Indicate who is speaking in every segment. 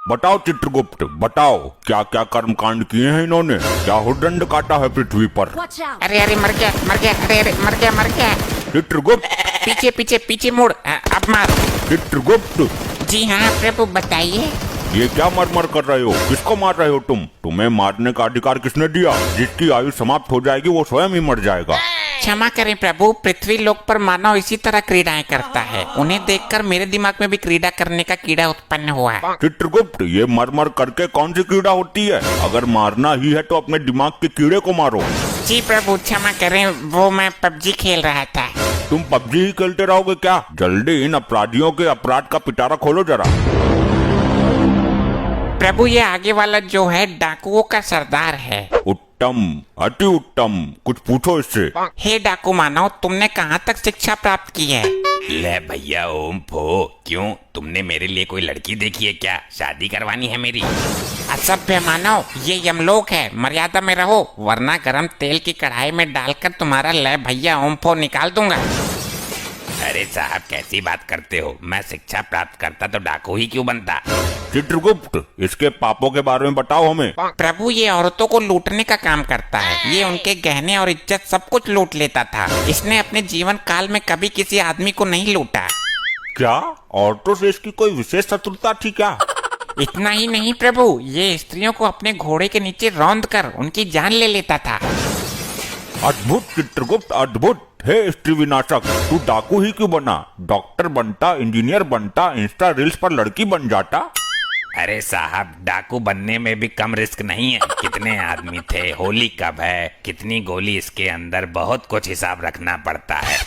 Speaker 1: बताओ चित्रगुप्त, बताओ क्या क्या कर्म कांड किए हैं इन्होंने, क्या हुदंड काटा है पृथ्वी पर।
Speaker 2: अरे अरे मर गया, अरे अरे मर गया।
Speaker 1: चित्रगुप्त,
Speaker 2: पीछे पीछे पीछे मुड़, अब मार।
Speaker 1: चित्रगुप्त,
Speaker 2: जी हाँ प्रभु बताइए।
Speaker 1: ये क्या मरमर कर रहे हो, किसको मार रहे हो तुम? तुम्हें मारने का अधिकार किसने दिया? जिसकी आयु समाप्त हो जाएगी वो स्वयं ही मर जाएगा।
Speaker 2: क्षमा करें प्रभु, पृथ्वी लोक पर मानव इसी तरह क्रीड़ाएं करता है। उन्हें देखकर मेरे दिमाग में भी क्रीड़ा करने का कीड़ा उत्पन्न हुआ है।
Speaker 1: चित्रगुप्त, ये मरमर करके कौन सी कीड़ा होती है? अगर मारना ही है तो अपने दिमाग के कीड़े को मारो।
Speaker 2: जी प्रभु क्षमा करें, वो मैं पबजी खेल रहा था।
Speaker 1: तुम पबजी ही खेलते रहोगे क्या? जल्दी इन अपराधियों के अपराध का पिटारा खोलो जरा।
Speaker 2: प्रभु ये आगे वाला जो है डाकुओं का सरदार है।
Speaker 1: उत्तम, अति उत्तम, कुछ पूछो इससे।
Speaker 2: हे डाकू मानव, तुमने कहाँ तक शिक्षा प्राप्त की है?
Speaker 3: ले भैया ओम फो, क्यों तुमने मेरे लिए कोई लड़की देखी है क्या? शादी करवानी है मेरी?
Speaker 2: असभ्य मानव, ये यमलोक है, मर्यादा में रहो वरना गरम तेल की कढ़ाई में डालकर तुम्हारा ले भैया ओम फो निकाल दूंगा।
Speaker 3: अरे साहब कैसी बात करते हो, मैं शिक्षा प्राप्त करता तो डाकू ही क्यों बनता?
Speaker 1: चित्रगुप्त, इसके पापों के बारे में बताओ हमें।
Speaker 2: प्रभु ये औरतों को लूटने का काम करता है। ये उनके गहने और इज्जत सब कुछ लूट लेता था। इसने अपने जीवन काल में कभी किसी आदमी को नहीं लूटा।
Speaker 1: क्या औरतों से इसकी कोई विशेष शत्रुता थी क्या?
Speaker 2: इतना ही नहीं प्रभु, ये स्त्रियों को अपने घोड़े के नीचे रौंद कर उनकी जान ले लेता था।
Speaker 1: अद्भुत चित्रगुप्त, अद्भुत। हे स्त्री विनाशक, तू डाकू ही क्यों बना? डॉक्टर बनता, इंजीनियर बनता, इंस्टा रील्स पर लड़की बन जाता।
Speaker 3: अरे साहब डाकू बनने में भी कम रिस्क नहीं है। कितने आदमी थे, होली कब है, कितनी गोली इसके अंदर, बहुत कुछ हिसाब रखना पड़ता है।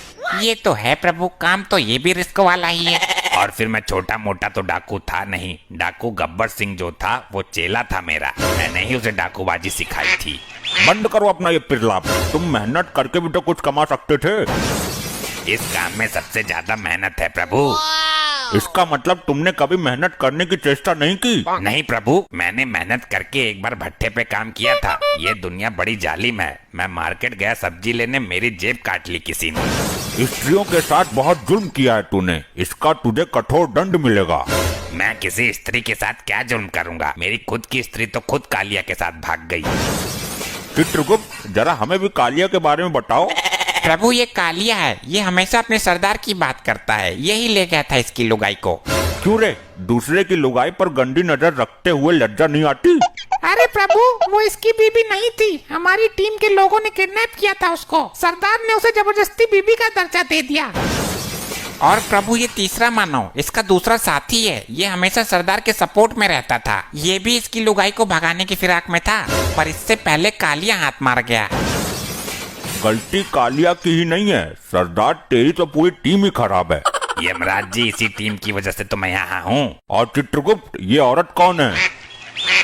Speaker 2: ये तो है प्रभु, काम तो ये भी रिस्क वाला ही है।
Speaker 3: और फिर मैं छोटा मोटा तो डाकू था नहीं। डाकू गब्बर सिंह जो था वो चेला था मेरा, मैंने ही उसे डाकूबाजी सिखाई थी।
Speaker 1: बंद करो अपना ये पिरलाप, तुम मेहनत करके भी तो कुछ कमा सकते थे।
Speaker 3: इस काम में सबसे ज्यादा मेहनत है प्रभु।
Speaker 1: इसका मतलब तुमने कभी मेहनत करने की चेष्टा नहीं की?
Speaker 3: नहीं प्रभु, मैंने मेहनत करके एक बार भट्टे पे काम किया था। ये दुनिया बड़ी जालिम है। मैं मार्केट गया सब्जी लेने, मेरी जेब काट ली किसी ने।
Speaker 1: स्त्रियों के साथ बहुत जुल्म किया है तूने, इसका तुझे कठोर दंड मिलेगा।
Speaker 3: मैं किसी स्त्री के साथ क्या जुल्म करूंगा? मेरी खुद की स्त्री तो खुद कालिया के साथ भाग गई।
Speaker 1: चित्रगुप्त, जरा हमें भी कालिया के बारे में बताओ।
Speaker 2: प्रभु ये कालिया है, ये हमेशा अपने सरदार की बात करता है। यही ले गया था इसकी लुगाई को।
Speaker 1: क्यों रे, दूसरे की लुगाई पर गंदी नजर रखते हुए लज्जा नहीं आती?
Speaker 2: अरे प्रभु, वो इसकी बीबी नहीं थी, हमारी टीम के लोगों ने किडनैप किया था उसको। सरदार ने उसे जबरदस्ती बीबी का दर्जा दे दिया। और प्रभु ये तीसरा मानव, इसका दूसरा साथी है। ये हमेशा सरदार के सपोर्ट में रहता था। ये भी इसकी लुगाई को भगाने की फिराक में था, पर इससे पहले कालिया हाथ मार गया।
Speaker 1: गलती कालिया की ही नहीं है सरदार, तेरी तो पूरी टीम ही खराब है।
Speaker 3: यमराज जी, इसी टीम की वजह से तो मैं यहाँ हूँ।
Speaker 1: और चित्रगुप्त, ये औरत कौन है?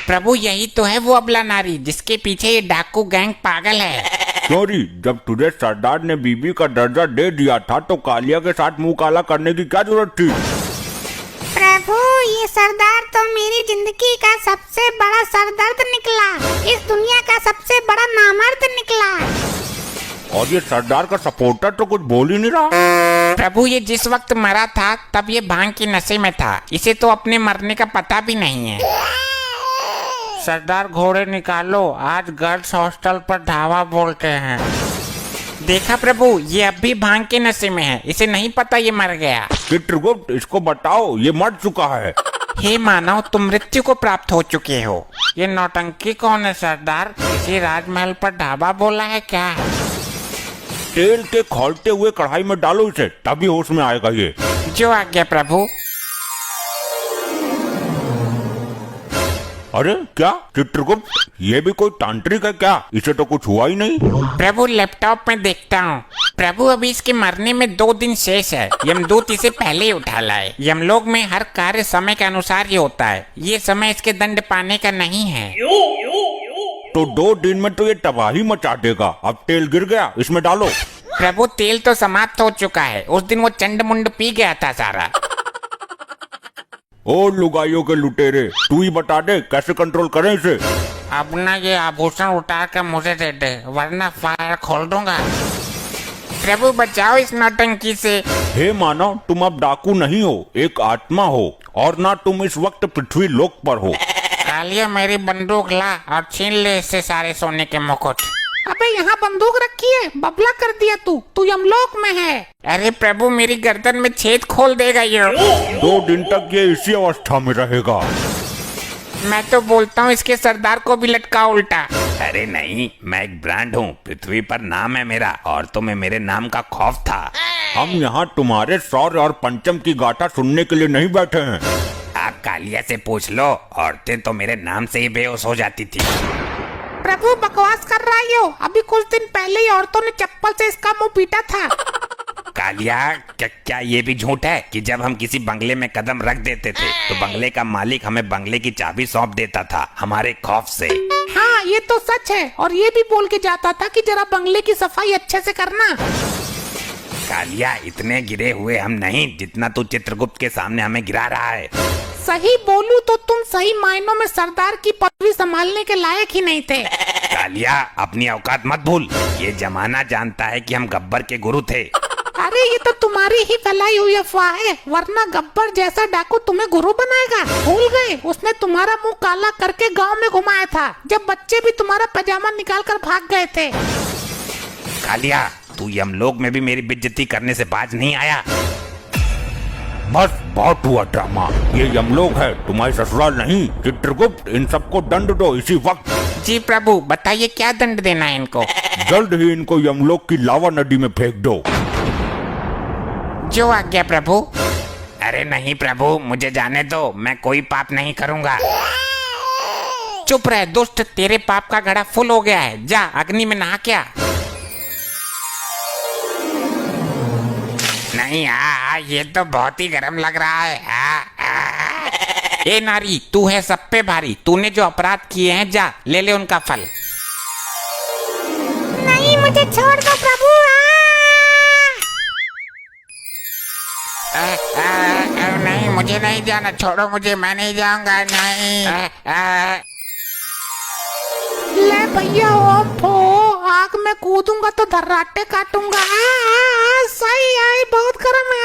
Speaker 2: प्रभु यही तो है वो अबला नारी, जिसके पीछे ये डाकू गैंग पागल है।
Speaker 1: सॉरी, जब तुझे सरदार ने बीबी का दर्जा दे दिया था तो कालिया के साथ मुंह काला करने की क्या जरूरत थी?
Speaker 4: प्रभु ये सरदार तो मेरी जिंदगी का सबसे बड़ा सरदर्द निकला। इस दुनिया का सबसे बड़ा नामर्द निकला।
Speaker 1: और ये सरदार का सपोर्टर तो कुछ बोल ही नहीं रहा।
Speaker 2: प्रभु ये जिस वक्त मरा था तब ये भांग के नशे में था। इसे तो अपने मरने का पता भी नहीं है। सरदार घोड़े निकालो, आज गर्ल्स हॉस्टल पर धावा बोलते हैं। देखा प्रभु, ये अब भी भांग के नशे में है। इसे नहीं पता ये मर गया।
Speaker 1: चित्रगुप्त, इसको बताओ ये मर चुका है।
Speaker 2: हे मानव, तुम मृत्यु को प्राप्त हो चुके हो। ये नौटंकी कौन है सरदार? किसी राजमहल पर ढाबा बोला है क्या?
Speaker 1: तेल के खौलते हुए कढ़ाई में डालो इसे, तभी होश में आएगा ये।
Speaker 2: जो आज्ञा प्रभु।
Speaker 1: अरे क्या चित्रगुप्त, ये भी कोई तांत्रिक है क्या? इसे तो कुछ हुआ ही नहीं।
Speaker 2: प्रभु लैपटॉप में देखता हूँ। प्रभु अभी इसके मरने में 2 दिन शेष है। यमदूत इसे पहले ही उठा लाए। यमलोक में हर कार्य समय के अनुसार ही होता है। ये समय इसके दंड पाने का नहीं है।
Speaker 1: तो 2 दिन में तो ये तबाही मचा देगा। अब तेल गिर गया, इसमें डालो।
Speaker 2: प्रभु तेल तो समाप्त हो चुका है। उस दिन वो चंड मुंड पी गया था सारा।
Speaker 1: ओ लुगाइयों के लुटेरे, तू ही बता दे कैसे कंट्रोल करें इसे।
Speaker 2: अब ना ये आभूषण उतार कर मुझे दे दे, वरना फायर खोल दूंगा। प्रभु बचाओ इस नौटंकी से।
Speaker 1: हे मानव, तुम अब डाकू नहीं हो, एक आत्मा हो, और ना तुम इस वक्त पृथ्वी लोक पर हो।
Speaker 2: कालिया मेरी बंदूक ला और छीन ले इससे सारे सोने के मुकुट। अबे यहाँ बंदूक रखी है, बबला कर दिया तू यमलोक में है। अरे प्रभु मेरी गर्दन में छेद खोल देगा ये।
Speaker 1: 2 दिन तक ये इसी अवस्था में रहेगा।
Speaker 2: मैं तो बोलता हूँ इसके सरदार को भी लटका उल्टा।
Speaker 3: अरे नहीं, मैं एक ब्रांड हूँ, पृथ्वी पर नाम है मेरा, और तुम्हें मेरे नाम का खौफ था।
Speaker 1: हम यहाँ तुम्हारे शौर्य और पंचम की गाथा सुनने के लिए नहीं बैठे हैं।
Speaker 3: आप कालिया से पूछ लो, औरतें तो मेरे नाम से ही बेहोश हो जाती थी।
Speaker 2: प्रभु बकवास कर रहा है यो। अभी कुछ दिन पहले ही औरतों ने चप्पल से इसका मुंह पीटा था।
Speaker 3: कालिया, क्या ये भी झूठ है कि जब हम किसी बंगले में कदम रख देते थे तो बंगले का मालिक हमें बंगले की चाबी सौंप देता था हमारे खौफ से?
Speaker 2: हाँ ये तो सच है, और ये भी बोल के जाता था कि जरा बंगले की सफाई अच्छे से करना।
Speaker 3: कालिया, इतने गिरे हुए हम नहीं जितना तू चित्रगुप्त के सामने हमें गिरा रहा है।
Speaker 2: सही बोलूं तो तुम सही मायनों में सरदार की पदवी संभालने के लायक ही नहीं थे।
Speaker 3: कालिया, अपनी औकात मत भूल, ये जमाना जानता है कि हम गब्बर के गुरु थे।
Speaker 2: अरे ये तो तुम्हारी ही फैलाई हुई अफवाह है, वरना गब्बर जैसा डाकू तुम्हें गुरु बनाएगा। भूल गए, उसने तुम्हारा मुंह काला करके गांव में घुमाया था, जब बच्चे भी तुम्हारा पैजामा निकाल कर भाग गए थे।
Speaker 3: कालिया, तू यमलोक में भी मेरी बेइज्जती करने से बाज नहीं आया।
Speaker 1: बस बहुत हुआ ड्रामा, ये यमलोक है, तुम्हारी ससुराल नहीं। चित्रगुप्त, इन सबको दंड दो इसी वक्त।
Speaker 2: जी प्रभु, बताइए क्या दंड देना है इनको?
Speaker 1: जल्द ही इनको यमलोक की लावा नदी में फेंक दो।
Speaker 2: जो आज्ञा प्रभु।
Speaker 3: अरे नहीं प्रभु, मुझे जाने दो, मैं कोई पाप नहीं करूंगा।
Speaker 2: चुप रह दुष्ट, तेरे पाप का घड़ा फुल हो गया है, जा अग्नि में नहा क्या।
Speaker 3: नहीं, ये तो बहुत ही गर्म लग रहा है।
Speaker 2: ए नारी, तू है सब पे भारी, तूने जो अपराध किए हैं जा ले ले उनका फल।
Speaker 4: नहीं, मुझे छोड़ दो प्रभु।
Speaker 2: नहीं मुझे नहीं जाना, छोड़ो मुझे, मैं नहीं जाऊंगा। नहीं ले भैया, ओम फो, आग में कूदूंगा तो धर्राटे काटूंगा। सही आई, बहुत गर्म है।